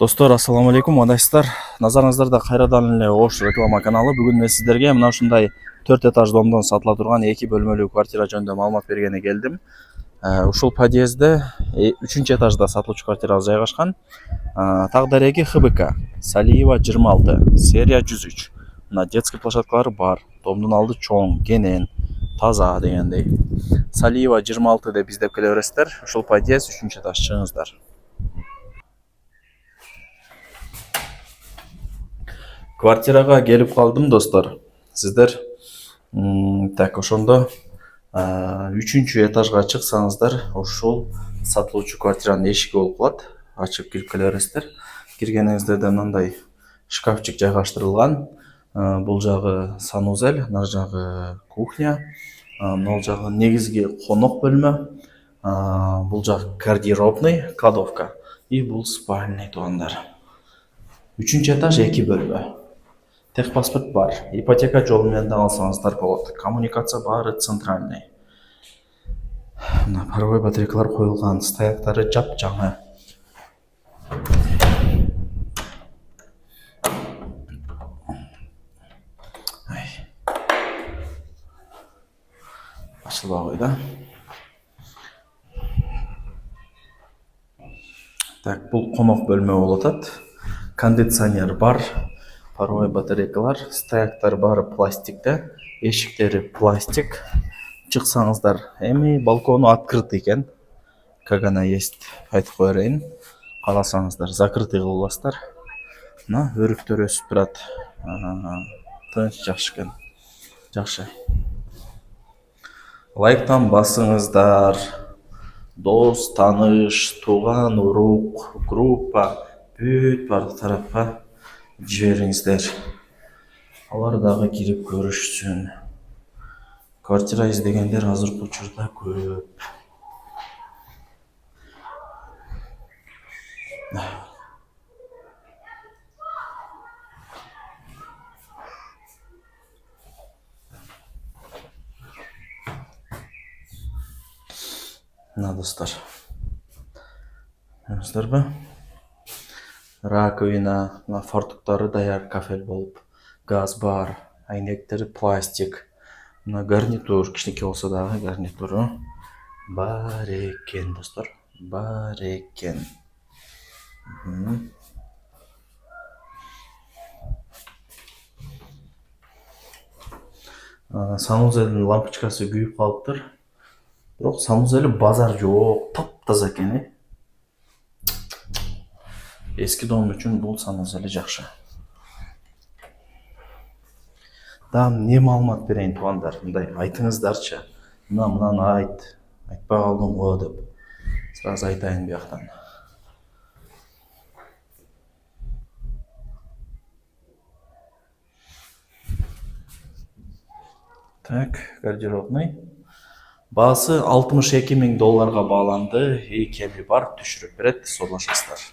Достор, ассаламу алейкум, адайсыздар. Назарыңыздарда кайрадан эле Ош реклама каналы. Бүгүн мен сиздерге мына ушундай 4 этаж домдон сатыла турган 2 бөлмөлүү квартира жөнүндө маалымат бергени келдим. Ушул подъездде 3 этажда сатылуучу квартирабыз жайгашкан. Так дареги ХБК, Салиева 26, серия 103. Мына детский площадкалары бар. Домдун алды чоң, кенен, таза дегендей. Салиева 26 деп издеп келе бересиздер. Ушул подъезд 3 этаж, чыгыңыздар. Квартирага келип калдым, достор. Сиздер так ошондо 3 этажга чыксаңыздар, ушул сатылуучу квартиранын эшиги болуп калат. Ачып кирип келе бересиздер. Киргениңиздерде мындай шкафчик жайгаштырылган. Бул жагы санузел, нар жагы кухня. Могул жагы негизги конок бөлмө. Бул жак гардеробный, кладовка. И бул спальный, туугандар. 3 этаж 2 бөлмө. Техпаспорт бар. Ипотека жолу менен да алсаңыздар болот. Коммуникация баары центральный. Мына паровой батарейкалар коюлган, стояктары жап-жаңы. Ачылбай да. Так, бул конок бөлмө болуп атат. Кондиционер бар. Паровой батарейкалар, стояктар бары пластикте, эшиктери пластик. Чыксаңыздар, эми балкону открытый экен. Как она есть, айтып кое берейин. Кааласаңыздар, закрытый кылып аласыздар. Мына өрүктөр өсүп турат. Тынч, жакшы экен. Жакшы. Лайктан басыңыздар. Дос, тааныш, тууган, урук, группа, бүт бардык тарапка жибериңиздер. Алар дагы кирип көрүшсүн. Квартира издегендер азыркы учурда көп. Мына достор. Көрүңүздөрбү? Раковина, фартуктары даяр кафель болуп, газ бар, айнектери пластик. Мына гарнитур, кичинекей болсо дагы гарнитуру бар экен, достор. Бар экен. Санузелдин лампочкасы күйүп калыптыр. Бирок санузели базар жок, таптаза экен. Эски дом үчүн бул санузели жакшы. Дагы эмне маалымат берейин, туугандар? Мындай айтыңыздарчы. Мынаны айт. Айтпай калдым го деп. Сразу айтайын бияктан. Так, гардеробный. Баасы $62.000 бааланды. И кеми бар, түшүрүп берет, сорлашасыздар.